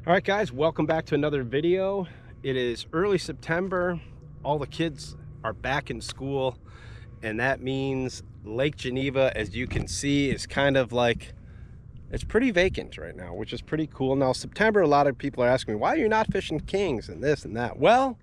All right, guys, welcome back to another video. It is early September. All the kids are back in school, and that means Lake Geneva, as you can see, is kind of like, it's pretty vacant right now, which is pretty cool. Now, September, a lot of people are asking me, why are you not fishing kings and this and that? Well,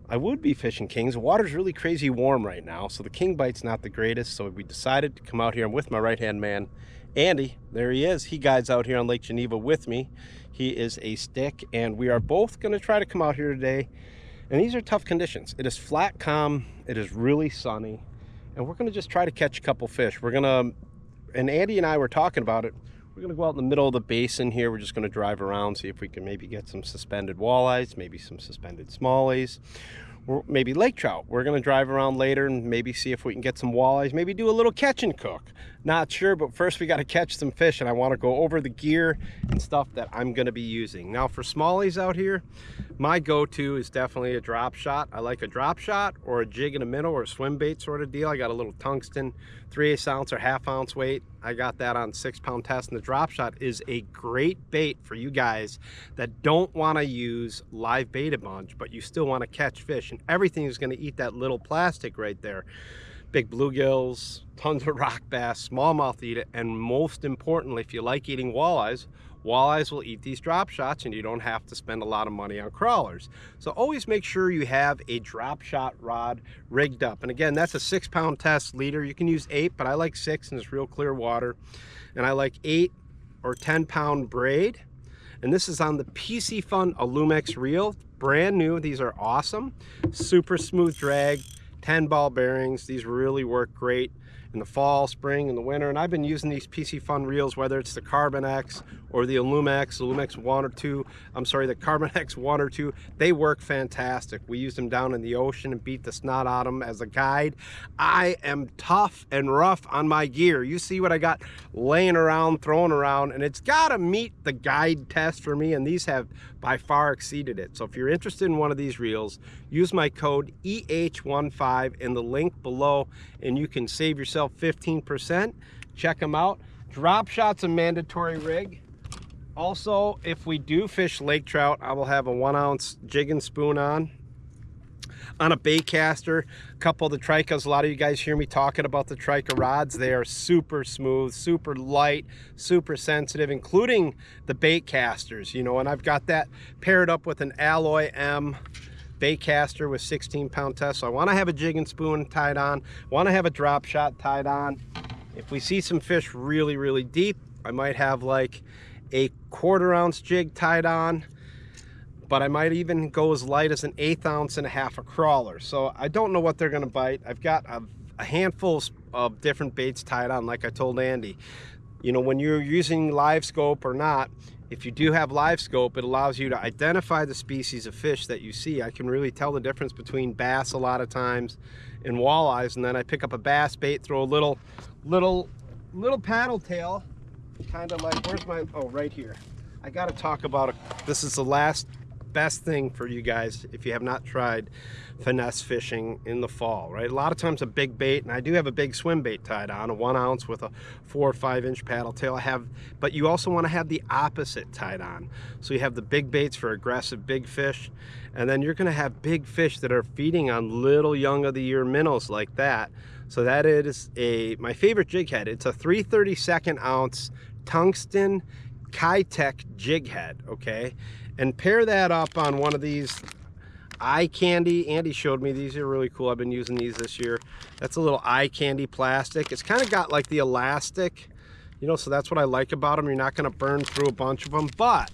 I would be fishing kings. The water's really crazy warm right now, so the king bite's not the greatest, so we decided to come out here. I'm with my right-hand man, Andy. There he is. He guides out here on Lake Geneva with me. He is a stick, and we are both going to try to come out here today. And these are tough conditions. It is flat, calm. It is really sunny, and we're going to just try to catch a couple fish. We're going to, and Andy and I were talking about it. We're going to go out in the middle of the basin here. We're just going to drive around, see if we can maybe get some suspended walleyes, maybe some suspended smallies, or maybe lake trout. We're going to drive around later and maybe see if we can get some walleyes, maybe do a little catch and cook. Not sure, but first we got to catch some fish, and I want to go over the gear and stuff that I'm going to be using. Now, for smallies out here, my go-to is definitely a drop shot. I like a drop shot or a jig in the middle or a swim bait sort of deal. I got a little tungsten 3/8 ounce or ½ ounce weight. I got that on 6-pound test, and the drop shot is a great bait for you guys that don't want to use live bait a bunch, but you still want to catch fish, and everything is going to eat that little plastic right there. Big bluegills, tons of rock bass, smallmouth eat it, and most importantly, if you like eating walleyes, walleyes will eat these drop shots, and you don't have to spend a lot of money on crawlers. So always make sure you have a drop shot rod rigged up. And again, that's a 6-pound test leader. You can use 8, but I like 6 in this real clear water. And I like 8 or 10-pound braid. And this is on the Piscifun Alumex reel, brand new. These are awesome, super smooth drag, 10 ball bearings. These really work great in the fall, spring, and the winter. And I've been using these Piscifun reels, whether it's the Carbon X or the Alumex 1 or 2. I'm sorry, the Carbon X 1 or 2. They work fantastic. We used them down in the ocean and beat the snot out of them as a guide. I am tough and rough on my gear. You see what I got laying around, throwing around, and it's got to meet the guide test for me, and these have by far exceeded it. So if you're interested in one of these reels, use my code EH15 in the link below, and you can save yourself 15%. Check them out. Drop shot's a mandatory rig. Also, if we do fish lake trout, I will have a 1-ounce jig and spoon on a bait caster. A couple of the Trikas, a lot of you guys hear me talking about the Trika rods. They are super smooth, super light, super sensitive, including the bait casters, you know, and I've got that paired up with an Alloy M bait caster with 16-pound test. So I want to have a jig and spoon tied on, want to have a drop shot tied on. If we see some fish really, really deep, I might have like a 1/4 ounce jig tied on, but I might even go as light as an 1/8 ounce and a half a crawler. So I don't know what they're going to bite. I've got a handful of different baits tied on, like I told Andy. You know, when you're using live scope or not, if you do have live scope, it allows you to identify the species of fish that you see. I can really tell the difference between bass a lot of times and walleyes, and then I pick up a bass bait, throw a little paddle tail, kind of like, where's my, oh, right here. I got to talk about it. This is the last best thing for you guys if you have not tried finesse fishing in the fall, right? A lot of times a big bait, and I do have a big swim bait tied on, a 1 ounce with a 4 or 5 inch paddle tail. I have, but you also want to have the opposite tied on. So you have the big baits for aggressive big fish, and then you're going to have big fish that are feeding on little young of the year minnows like that. So that is my favorite jig head. It's a 3/32 ounce tungsten Kitech jig head, okay? And pair that up on one of these eye candy. Andy showed me these are really cool. I've been using these this year. That's a little eye candy plastic. It's kind of got like the elastic, you know, so that's what I like about them. You're not going to burn through a bunch of them, but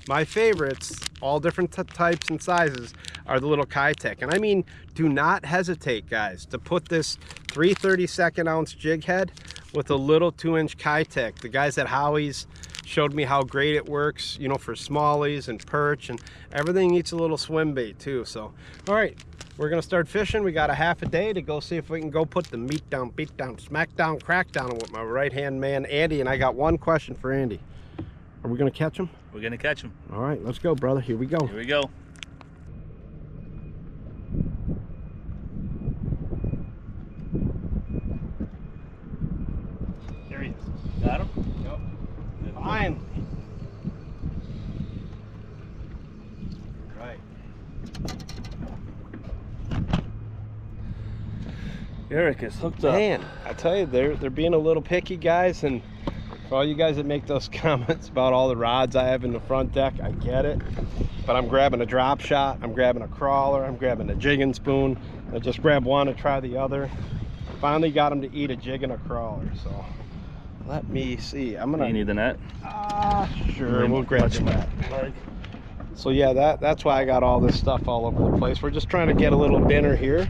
my favorites, all different types and sizes, are the little Kitech. And I mean, do not hesitate, guys, to put this 3/32 ounce jig head with a little 2-inch Kitech. The guys at Howie's showed me how great it works, you know, for smallies and perch, and everything eats a little swim bait too. So, all right, we're gonna start fishing. We got a half a day to go see if we can go put the meat down, beat down, smack down, crack down with my right-hand man, Andy. And I got one question for Andy. Are we gonna catch him? We're gonna catch him. All right, let's go, brother. Here we go. Here we go. There he is. Got him? Yep. Finally. Eric is hooked up. Man, I tell you, they're being a little picky, guys, and for all you guys that make those comments about all the rods I have in the front deck, I get it. But I'm grabbing a drop shot, I'm grabbing a crawler, I'm grabbing a jig and spoon. I just grabbed one to try the other. Finally got him to eat a jig and a crawler, so let me see. I'm gonna. You need the net? Sure, we'll grab the net. So yeah, that's why I got all this stuff all over the place. We're just trying to get a little dinner here,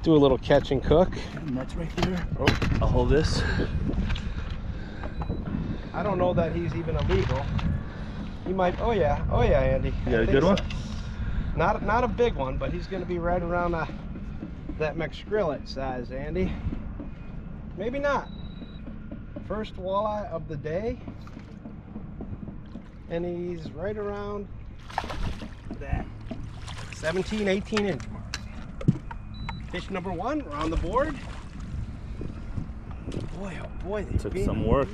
do a little catch and cook. Net's right there. Oh, I'll hold this. I don't know that he's even illegal. He might. Oh yeah, Andy. You got a good one? So. Not a big one, but he's going to be right around that McSkrillet size, Andy. Maybe not. First walleye of the day, and he's right around that 17, 18 inch mark. Fish number one, we're on the board. Boy, oh boy, they took some work.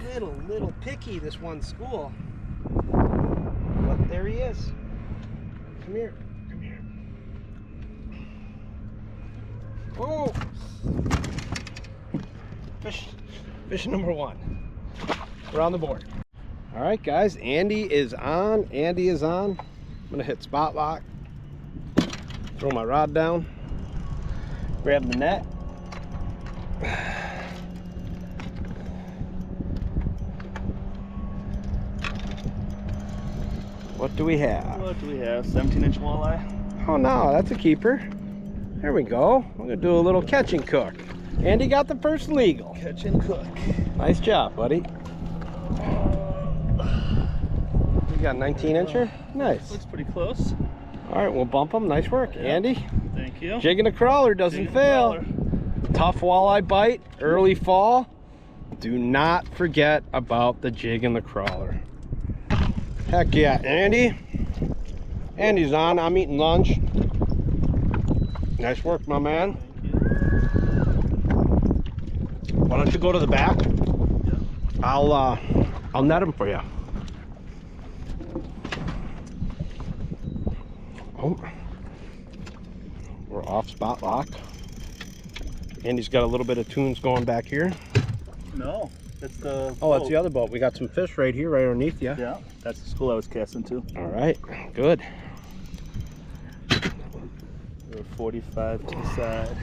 Little picky, this one school. But there he is. Come here. Oh! Fish number one. We're on the board. All right, guys, Andy is on. I'm gonna hit spot lock. Throw my rod down. Grab the net. What do we have? 17-inch walleye. Oh no, that's a keeper. There we go. We're gonna do a little catch and cook. Andy got the first legal. Catch and cook. Nice job, buddy. You got a 19-incher? Nice. Looks pretty close. All right, we'll bump him. Nice work, Andy. Thank you. Jigging a crawler doesn't fail. Tough walleye bite, early fall. Do not forget about the jig and the crawler. Heck yeah, Andy. Andy's on. I'm eating lunch. Nice work, my man. Why don't you go to the back? Yeah. I'll net him for you. Oh, we're off spot lock. Andy's got a little bit of tunes going back here. No, it's the. Oh, that's the other boat. We got some fish right here, right underneath you. Yeah, that's the school I was casting to. All right, good. 45 to the side.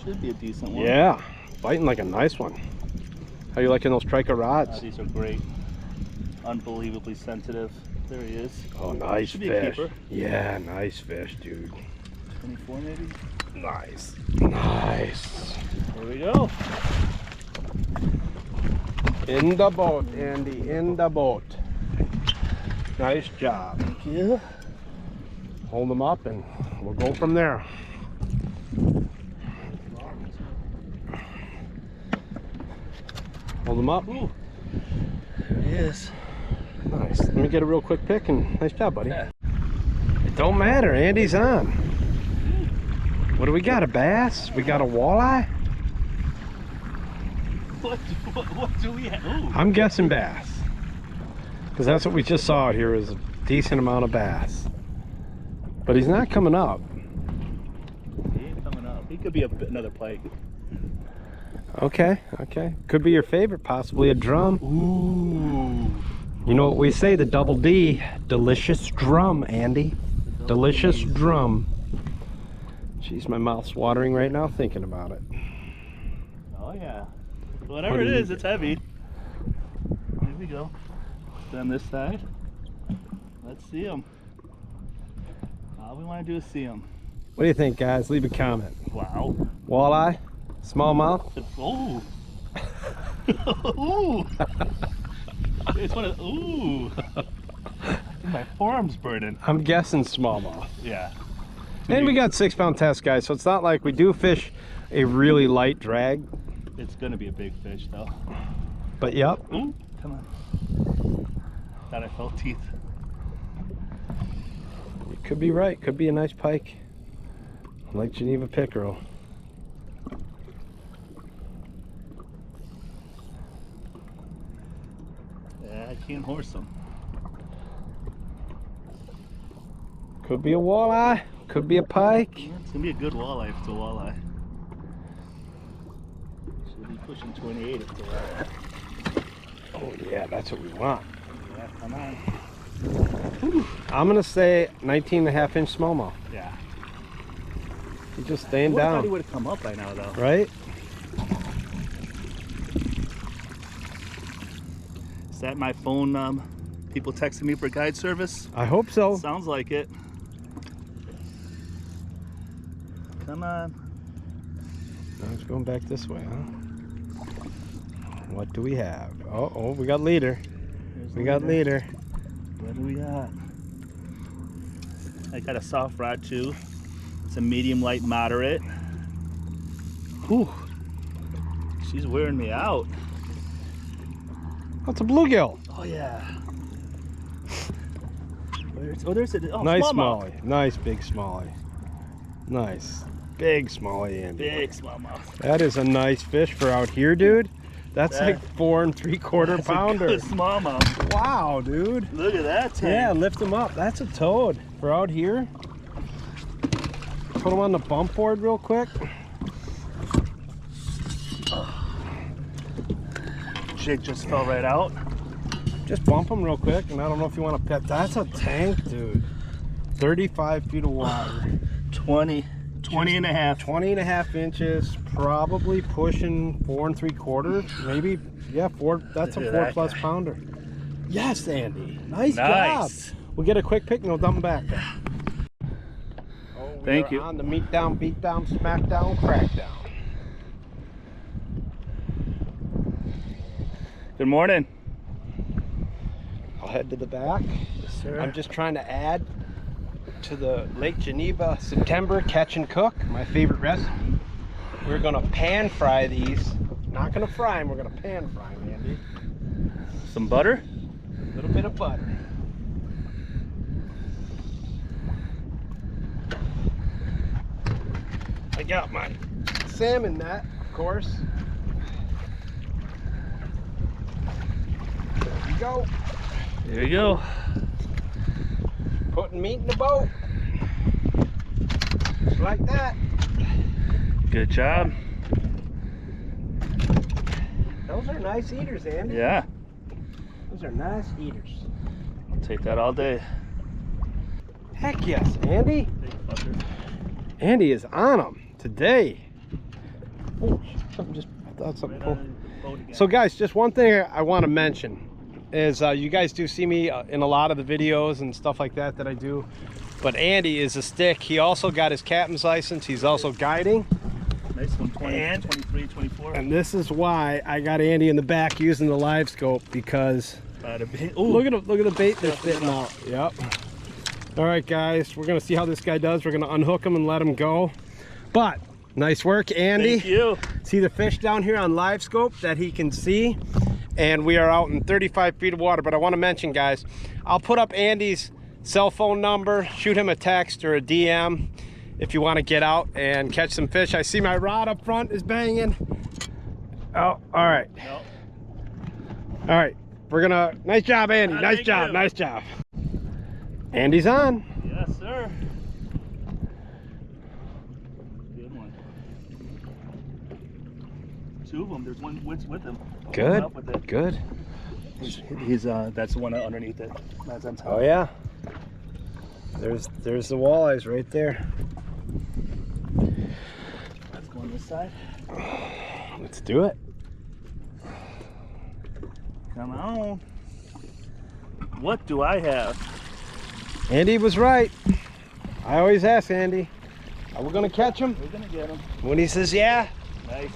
Should be a decent one. Yeah, biting like a nice one. How you liking those Trika rods? These are great. Unbelievably sensitive. There he is. Oh, nice Should be a fish. keeper. Yeah, nice fish, dude. 24 maybe? Nice. Nice. There we go. In the boat, Andy, in the boat. Nice job. Thank you. Hold them up and we'll go from there. Hold them up. Ooh. There he is. Nice. Let me get a real quick pick and nice job, buddy. Yeah. It don't matter. Andy's on. What do we got? A bass? We got a walleye? What do we have? Ooh. I'm guessing bass. Because that's what we just saw out here is a decent amount of bass. But he's not coming up. He ain't coming up. He could be another pike. Okay, okay. Could be your favorite, possibly a drum. Ooh. You know what we say, the double D. Delicious drum, Andy. Delicious drum. Jeez, my mouth's watering right now thinking about it. Oh yeah. Whatever it is, it's heavy. Here we go. On this side. Let's see him. All we want to do is see him. What do you think, guys? Leave a comment. Wow. Walleye? Smallmouth? Ooh. Ooh. It's one of ooh. My forearm's burning. I'm guessing smallmouth. Yeah. And we got 6-pound test, guys, so it's not like we do fish a really light drag. It's gonna be a big fish though. But yep. Ooh, come on. Thought I felt teeth. You could be right. Could be a nice pike. Lake Geneva pickerel. Yeah, I can't horse them. Could be a walleye. Could be a pike. Yeah, it's gonna be a good walleye if it's a walleye. Should be pushing 28 if it's a walleye. Oh yeah, that's what we want. Yeah, come on. Whew. I'm gonna say 19.5-inch smallmouth. Yeah. He's just staying I thought he down. would have come up by now, though. Right? Is that my phone? People texting me for guide service? I hope so. Sounds like it. Come on. Now it's going back this way, huh? What do we have? Oh, we got leader. We got leader. What do we got? I got a soft rod too. It's a medium, light, moderate. Whew. She's wearing me out. That's a bluegill. Oh yeah. There's a Nice smallmouth. smallie. Nice big smallie. Nice big smallie, Andy. Big smallmouth. That is a nice fish for out here, dude. That's like 4 3/4 pounder. That's a good smallmouth. Wow, dude. Look at that tank. Yeah, lift him up. That's a toad for out here. Put him on the bump board real quick. Jig just fell right out. Just bump him real quick, and I don't know if you want to pet. That's a tank, dude. 35 feet of water. 20 and a half. 20.5 inches, probably pushing 4 3/4, maybe. Yeah, 4. That's a 4+ pounder. Yes, Andy. Nice job. We'll get a quick pick and we'll dump him back. Thank you. On the meat down, beat down, smack down, crack down. Good morning. I'll head to the back. Yes, sir. I'm just trying to add to the Lake Geneva September catch and cook, my favorite recipe. We're gonna pan fry these. Not gonna fry them, we're gonna pan fry them, Andy. Some butter. A little bit of butter. I got my salmon net, of course. There we go. There you go. Putting meat in the boat. Just like that. Good job. Those are nice eaters, Andy. Yeah. Those are nice eaters. I'll take that all day. Heck yes, Andy. Andy is on them today. Oh, something just, I thought something cool. So guys, just one thing I want to mention is you guys do see me in a lot of the videos and stuff like that I do. But Andy is a stick. He also got his captain's license. He's also guiding. Nice one, 20, 23, 24. And this is why I got Andy in the back using the live scope, because look at the bait they're spitting out. Yep. All right, guys, we're gonna see how this guy does. We're gonna unhook him and let him go. But nice work, Andy. Thank you. See the fish down here on live scope that he can see, and we are out in 35 feet of water. But I want to mention, guys, I'll put up Andy's cell phone number. Shoot him a text or a DM if you want to get out and catch some fish. I see my rod up front is banging. Oh, all right. No. All right, we're gonna, nice job, Andy. Nice job, nice job. Andy's on. Yes, sir. Good one. 2 of them. There's one with him. Good, good. He's that's the one underneath it. That's on top. Oh yeah. There's the walleyes right there. Let's go on this side. Let's do it. Come on. What do I have? Andy was right. I always ask Andy, are we gonna catch him? We're gonna get him. When he says yeah, Nice.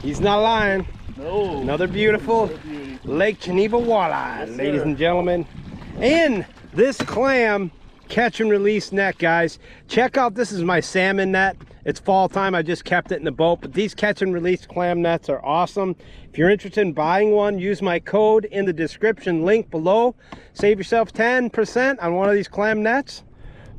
he's not lying. No. Another beautiful Lake Geneva walleye, Yes, ladies sir. and gentlemen. In this clam catch and release net, guys. Check out, this is my salmon net. It's fall time, I just kept it in the boat, but these catch and release clam nets are awesome. If you're interested in buying one, use my code in the description link below. Save yourself 10% on one of these clam nets.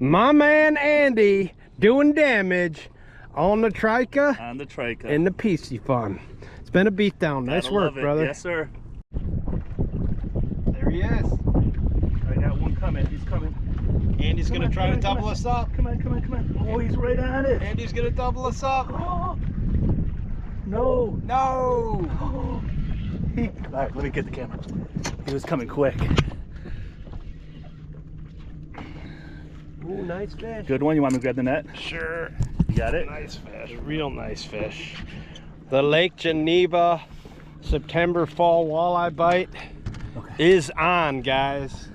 My man Andy doing damage on the Trika On the Trika. and the Piscifun. It's been a beatdown. Nice Gotta work, love it. brother. Yes, sir. There he is. I got one coming. He's coming. Andy's Andy's gonna try to double us up. Come on, come on, come on. Oh, he's right on it. Andy's gonna double us up. Oh. No. No. Oh. All right, let me get the camera. He was coming quick. Ooh, nice fish. Good one. You want me to grab the net? Sure. You got it? Nice fish. Real nice fish. The Lake Geneva September fall walleye bite is on, guys.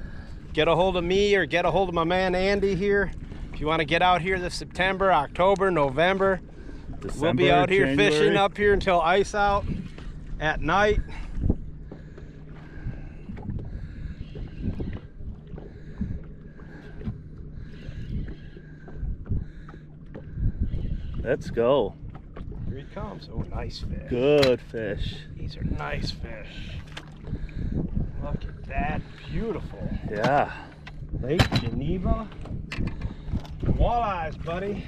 Get a hold of me or get a hold of my man Andy here. If you want to get out here this September, October, November, we'll be out here January. fishing up here until ice out at night. Let's go. Here he comes. Oh, nice fish. Good fish. These are nice fish. Look at that. Beautiful. Yeah. Lake Geneva. Walleyes, buddy.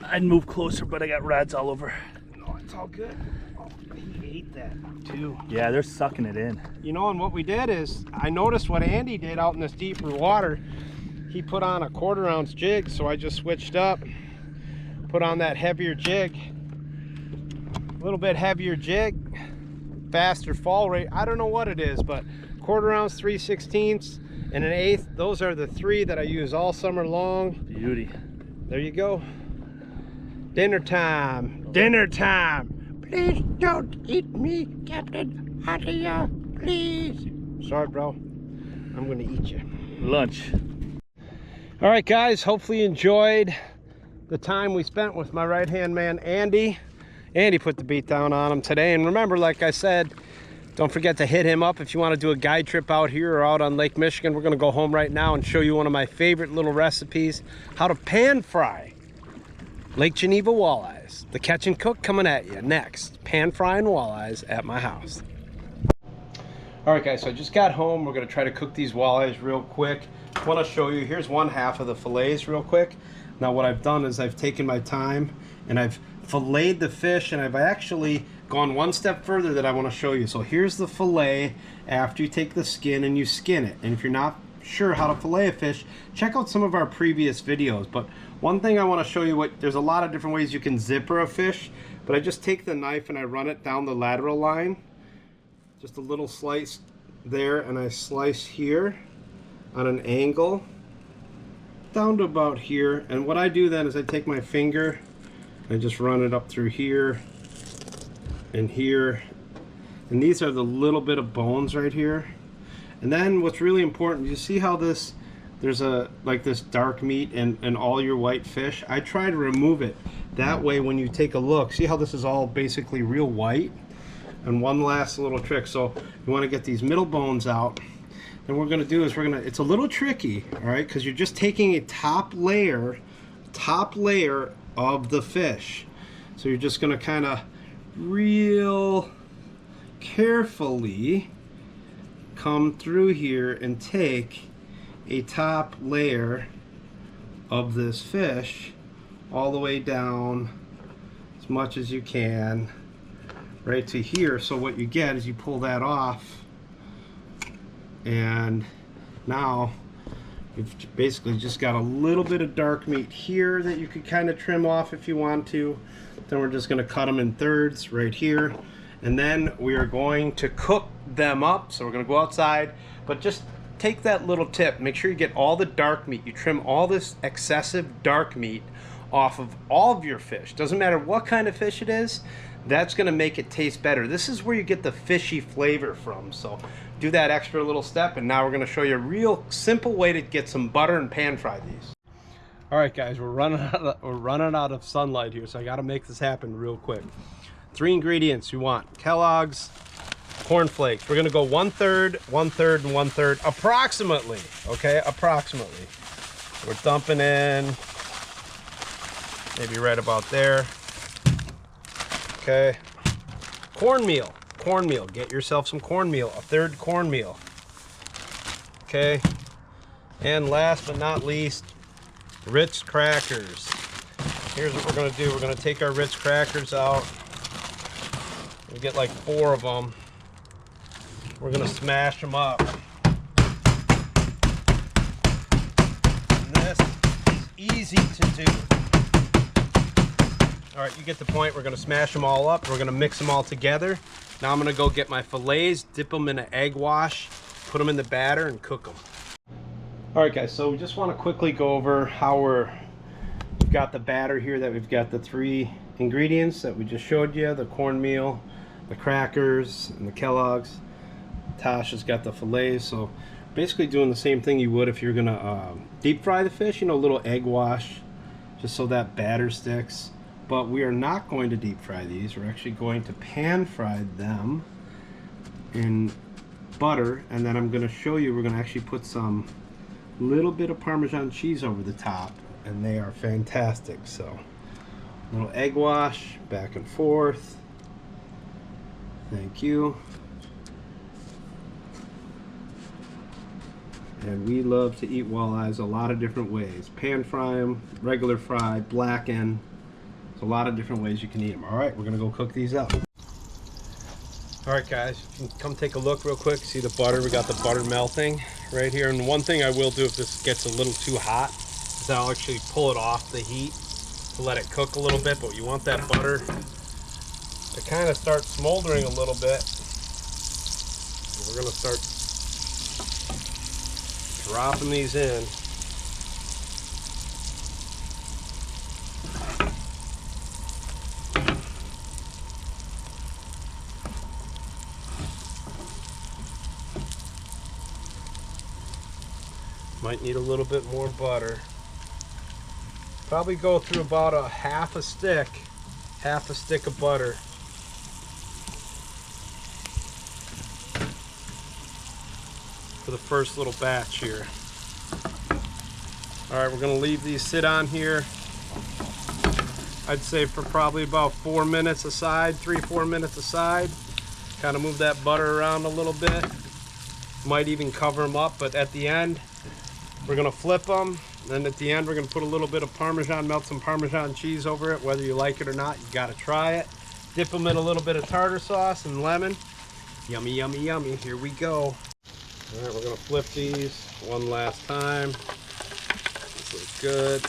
I'd move closer, but I got rods all over. No, it's all good. Oh, he ate that too. Yeah, they're sucking it in. You know, and what we did is, I noticed what Andy did out in this deeper water. He put on a 1/4 ounce jig, so I just switched up. Put on that heavier jig. A little bit heavier jig. Faster fall rate. I don't know what it is, but 1/4 ounce, 3/16, and an 1/8. Those are the 3 that I use all summer long. Beauty. There you go. Dinner time. Dinner time. Please don't eat me, Captain Hatia. Please. Sorry, bro. I'm gonna eat you. Lunch. All right, guys. Hopefully you enjoyed the time we spent with my right-hand man, Andy. Andy put the beat down on him today. And remember, like I said, don't forget to hit him up if you want to do a guide trip out here or out on Lake Michigan. We're going to go home right now and show you one of my favorite little recipes, how to pan fry Lake Geneva walleyes. The Catch and Cook coming at you next. Pan frying walleyes at my house. All right, guys, so I just got home. We're going to try to cook these walleyes real quick. I want to show you, here's 1/2 of the fillets real quick. Now what I've done is I've taken my time and I've filleted the fish, and I've actually gone one step further that I want to show you. So here's the fillet after you take the skin and you skin it. And if you're not sure how to fillet a fish, check out some of our previous videos. But one thing I want to show you, there's a lot of different ways you can zipper a fish, but I just take the knife and I run it down the lateral line. Just a little slice there, and I slice here on an angle down to about here. And what I do then is I take my finger and I just run it up through here and here, and these are the little bit of bones right here. And then what's really important, you see how this, there's a like this dark meat and all your white fish. I try to remove it. That way when you take a look, see how this is all basically real white? And one last little trick. So you want to get these middle bones out. And what we're going to do is it's a little tricky, all right, because you're just taking a top layer of the fish. So you're just going to kind of real carefully come through here and take a top layer of this fish all the way down as much as you can right to here. So what you get is you pull that off, and now you've basically just got a little bit of dark meat here that you could kind of trim off if you want to. Then we're just going to cut them in thirds right here, and then we are going to cook them up. So we're going to go outside, but just take that little tip. Make sure you get all the dark meat. You trim all this excessive dark meat off of all of your fish. Doesn't matter what kind of fish it is. That's going to make it taste better. This is where you get the fishy flavor from. So do that extra little step, and now we're going to show you a real simple way to get some butter and pan fry these. All right, guys, we're running out of sunlight here, so I got to make this happen real quick. 3 ingredients you want: Kellogg's corn flakes. We're going to go 1/3, 1/3, and 1/3 approximately. Okay, approximately. We're dumping in maybe right about there. Okay, cornmeal. Get yourself some cornmeal, 1/3 cornmeal. Okay, and last but not least, Ritz crackers. Here's what we're going to do. We're going to take our Ritz crackers out. We get like 4 of them. We're going to smash them up. this is easy to do. All right, you get the point. We're gonna smash them all up. We're gonna mix them all together. Now I'm gonna go get my fillets, dip them in an egg wash, put them in the batter and cook them. All right guys, so we just wanna quickly go over how we've got the batter here, that we've got the 3 ingredients that we just showed you, the cornmeal, the crackers, and the Kellogg's. Tasha's got the fillets, so basically doing the same thing you would if you're gonna deep fry the fish, you know, a little egg wash, just so that batter sticks. But we are not going to deep fry these. We're actually going to pan fry them in butter, and then I'm gonna show you, we're gonna actually put some little bit of Parmesan cheese over the top, and they are fantastic. So little egg wash, back and forth. Thank you. And we love to eat walleyes a lot of different ways. Pan fry them, regular fry, blacken. There's a lot of different ways you can eat them. All right, we're gonna go cook these up. All right guys, come take a look real quick. See the butter, we got the butter melting right here. And one thing I will do if this gets a little too hot is I'll actually pull it off the heat to let it cook a little bit, but you want that butter to kind of start smoldering a little bit. So we're gonna start dropping these in. Might need a little bit more butter. Probably go through about a half a stick of butter. For the first little batch here. All right, we're gonna leave these sit on here. I'd say for probably about 4 minutes aside, 3-4 minutes aside. Kind of move that butter around a little bit. Might even cover them up, but at the end, we're gonna flip them. Then at the end, we're gonna put a little bit of Parmesan, melt some Parmesan cheese over it. Whether you like it or not, you gotta try it. Dip them in a little bit of tartar sauce and lemon. Yummy, yummy, yummy. Here we go. All right, we're gonna flip these one last time. This looks good.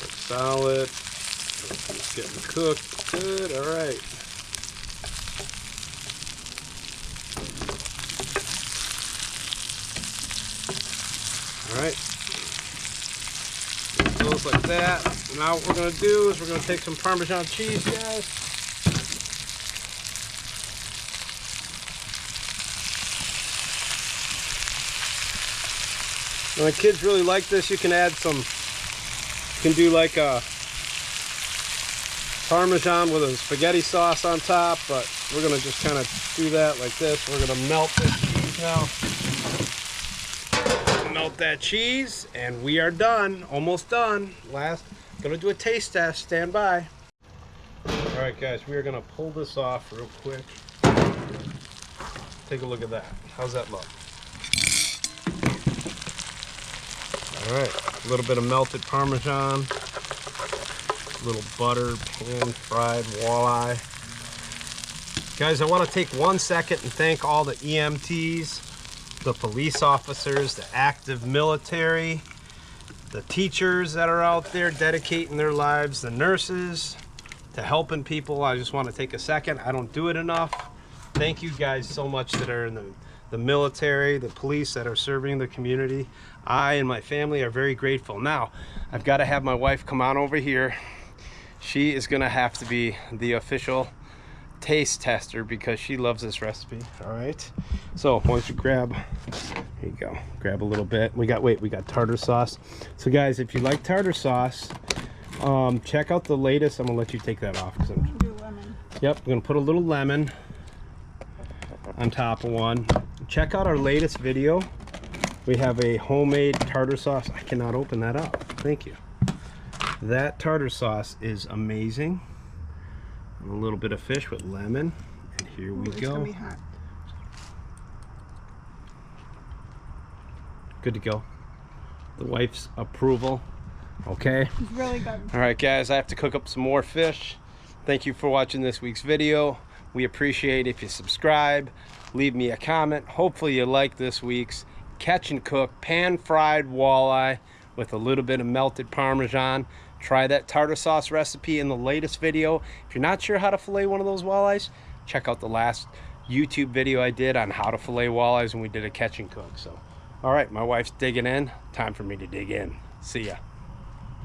Looks solid. It's getting cooked. Good. All right. All right, it goes like that. Now what we're gonna do is we're gonna take some Parmesan cheese, guys. When the kids really like this, you can add some, you can do like a Parmesan with a spaghetti sauce on top, but we're gonna just kind of do that like this. We're gonna melt this cheese now. Melt that cheese, and we are done. Almost done. Gonna do a taste test. Stand by. All right, guys, we are gonna pull this off real quick. Take a look at that. How's that look? All right, a little bit of melted Parmesan, a little butter, pan-fried walleye. Guys, I want to take 1 second and thank all the EMTs, the police officers, the active military, the teachers that are out there dedicating their lives, the nurses, to helping people. I just want to take a second. I don't do it enough. Thank you guys so much that are in the military, the police that are serving the community. I and my family are very grateful. Now, I've got to have my wife come on over here. She is going to have to be the official taste tester because she loves this recipe. All right, so once you grab, here you go, grab a little bit. We got tartar sauce. So guys, if you like tartar sauce, check out the latest. I'm gonna let you take that off because I'm do lemon. Yep, I'm gonna put a little lemon on top of one. Check out our latest video. We have a homemade tartar sauce. I cannot open that up. Thank you. That tartar sauce is amazing. A little bit of fish with lemon, and here we go. It's gonna be hot. Good to go. The wife's approval. Okay. It's really good. All right, guys, I have to cook up some more fish. Thank you for watching this week's video. We appreciate if you subscribe, leave me a comment. Hopefully you like this week's Catch and Cook pan-fried walleye with a little bit of melted Parmesan. Try that tartar sauce recipe in the latest video. If you're not sure how to fillet one of those walleyes, check out the last YouTube video I did on how to fillet walleyes when we did a Catch and Cook. So, all right, my wife's digging in. Time for me to dig in. See ya.